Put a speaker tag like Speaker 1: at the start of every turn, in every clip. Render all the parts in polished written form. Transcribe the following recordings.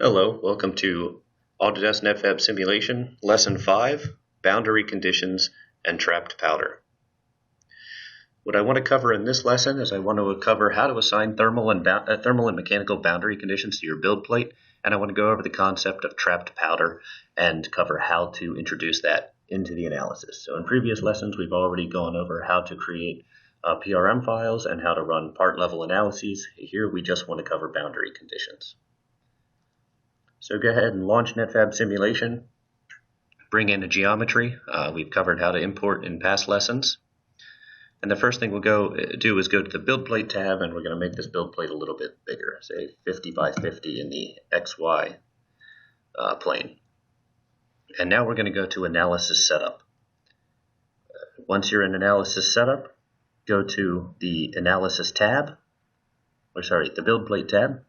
Speaker 1: Hello, welcome to Autodesk NetFab Simulation, Lesson 5, Boundary Conditions and Trapped Powder. What I want to cover in this lesson is I want to cover how to assign thermal and mechanical boundary conditions to your build plate, and I want to go over the concept of trapped powder and cover how to introduce that into the analysis. So in previous lessons, we've already gone over how to create PRM files and how to run part level analyses. Here we just want to cover boundary conditions. So go ahead and launch NetFab Simulation, bring in a geometry. We've covered how to import in past lessons. And the first thing we'll do is go to the Build Plate tab, and we're going to make this build plate a little bit bigger, say 50 by 50 in the XY plane. And now we're going to go to Analysis Setup. Once you're in Analysis Setup, go to the Analysis tab, the Build Plate tab.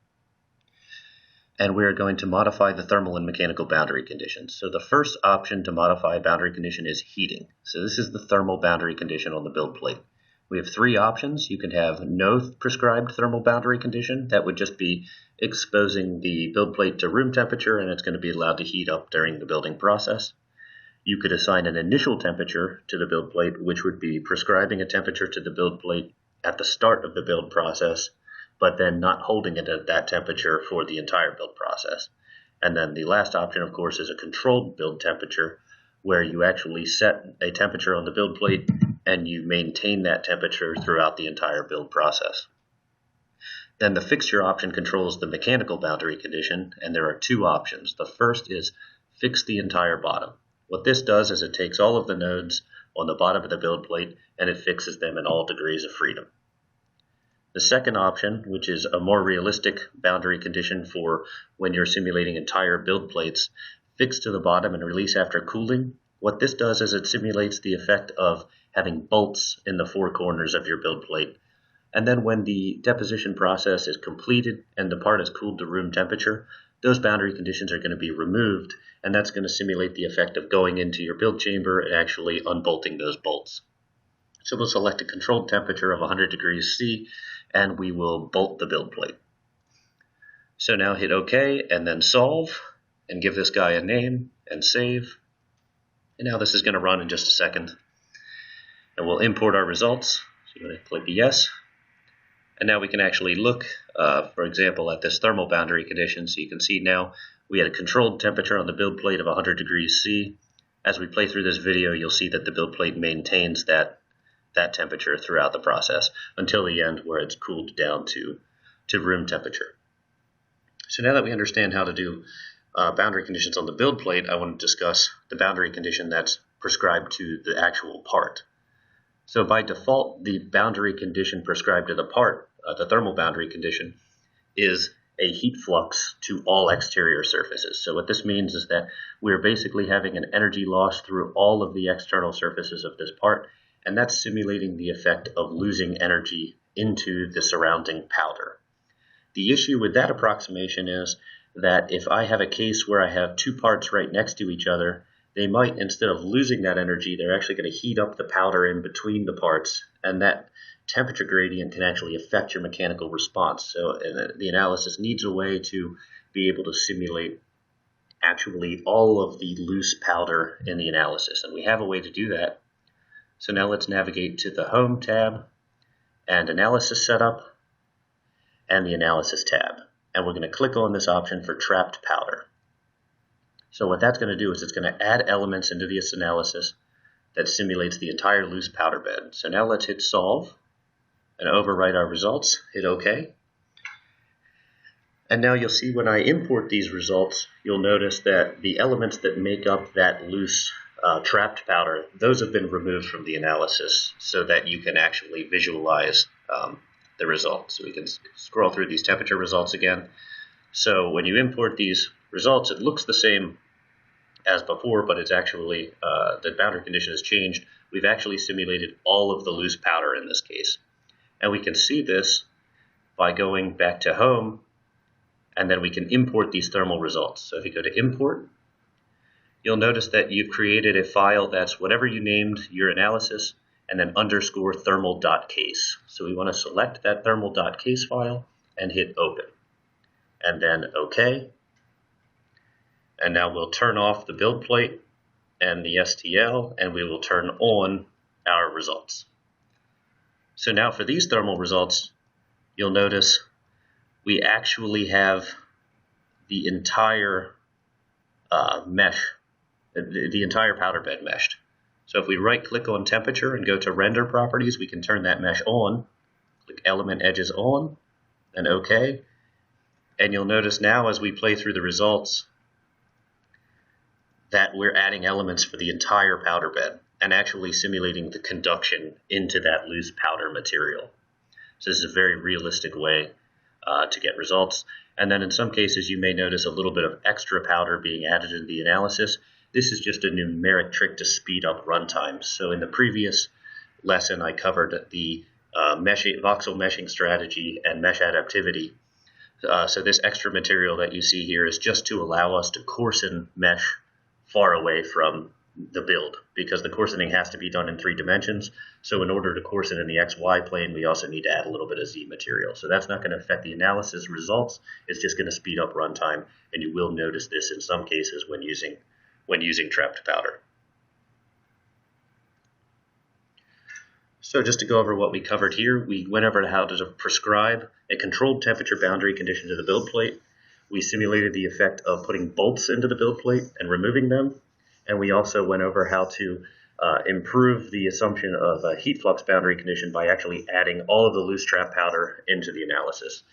Speaker 1: And we're going to modify the thermal and mechanical boundary conditions. So the first option to modify a boundary condition is heating. So this is the thermal boundary condition on the build plate. We have three options. You can have no prescribed thermal boundary condition. That would just be exposing the build plate to room temperature, and it's going to be allowed to heat up during the building process. You could assign an initial temperature to the build plate, which would be prescribing a temperature to the build plate at the start of the build process, but then not holding it at that temperature for the entire build process. And then the last option, of course, is a controlled build temperature, where you actually set a temperature on the build plate and you maintain that temperature throughout the entire build process. Then the fixture option controls the mechanical boundary condition, and there are two options. The first is fix the entire bottom. What this does is it takes all of the nodes on the bottom of the build plate and it fixes them in all degrees of freedom. The second option, which is a more realistic boundary condition for when you're simulating entire build plates, fix to the bottom and release after cooling. What this does is it simulates the effect of having bolts in the four corners of your build plate. And then when the deposition process is completed and the part is cooled to room temperature, those boundary conditions are going to be removed, and that's going to simulate the effect of going into your build chamber and actually unbolting those bolts. So we'll select a controlled temperature of 100 degrees C, and we will bolt the build plate. So now hit OK and then solve and give this guy a name and save. And now this is going to run in just a second. And we'll import our results. So you're going to click yes. And now we can actually look, for example, at this thermal boundary condition. So you can see now we had a controlled temperature on the build plate of 100 degrees C. As we play through this video, you'll see that the build plate maintains that temperature throughout the process until the end, where it's cooled down to room temperature. So now that we understand how to do boundary conditions on the build plate, I want to discuss the boundary condition that's prescribed to the actual part. So by default, the boundary condition prescribed to the part, the thermal boundary condition, is a heat flux to all exterior surfaces. So what this means is that we're basically having an energy loss through all of the external surfaces of this part, and that's simulating the effect of losing energy into the surrounding powder. The issue with that approximation is that if I have a case where I have two parts right next to each other, they might, instead of losing that energy, they're actually going to heat up the powder in between the parts, and that temperature gradient can actually affect your mechanical response. So the analysis needs a way to be able to simulate actually all of the loose powder in the analysis, and we have a way to do that. So now let's navigate to the Home tab and Analysis Setup and the Analysis tab. And we're going to click on this option for Trapped Powder. So what that's going to do is it's going to add elements into this analysis that simulates the entire loose powder bed. So now let's hit Solve and overwrite our results. Hit OK. And now you'll see when I import these results, you'll notice that the elements that make up that loose trapped powder, those have been removed from the analysis so that you can actually visualize the results. So we can scroll through these temperature results again. So when you import these results, it looks the same as before, but it's actually, the boundary condition has changed. We've actually simulated all of the loose powder in this case. And we can see this by going back to Home, and then we can import these thermal results. So if you go to Import, you'll notice that you've created a file that's whatever you named your analysis, and then underscore thermal.case. So we want to select that thermal.case file and hit Open. And then OK. And now we'll turn off the build plate and the STL, and we will turn on our results. So now for these thermal results, you'll notice we actually have the entire the entire powder bed meshed. So if we right-click on temperature and go to render properties, we can turn that mesh on. Click element edges on, and OK. And you'll notice now as we play through the results that we're adding elements for the entire powder bed and actually simulating the conduction into that loose powder material. So this is a very realistic way to get results. And then in some cases you may notice a little bit of extra powder being added into the analysis. This is just a numeric trick to speed up runtime. So in the previous lesson I covered the voxel meshing strategy and mesh adaptivity. So this extra material that you see here is just to allow us to coarsen mesh far away from the build, because the coarsening has to be done in 3 dimensions. So in order to coarsen in the XY plane, we also need to add a little bit of Z material. So that's not going to affect the analysis results. It's just going to speed up runtime, and you will notice this in some cases when using trapped powder. So just to go over what we covered here, we went over how to prescribe a controlled temperature boundary condition to the build plate. We simulated the effect of putting bolts into the build plate and removing them. And we also went over how to improve the assumption of a heat flux boundary condition by actually adding all of the loose trap powder into the analysis.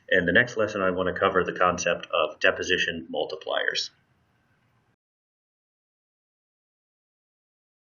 Speaker 1: In the next lesson, I want to cover the concept of deposition multipliers.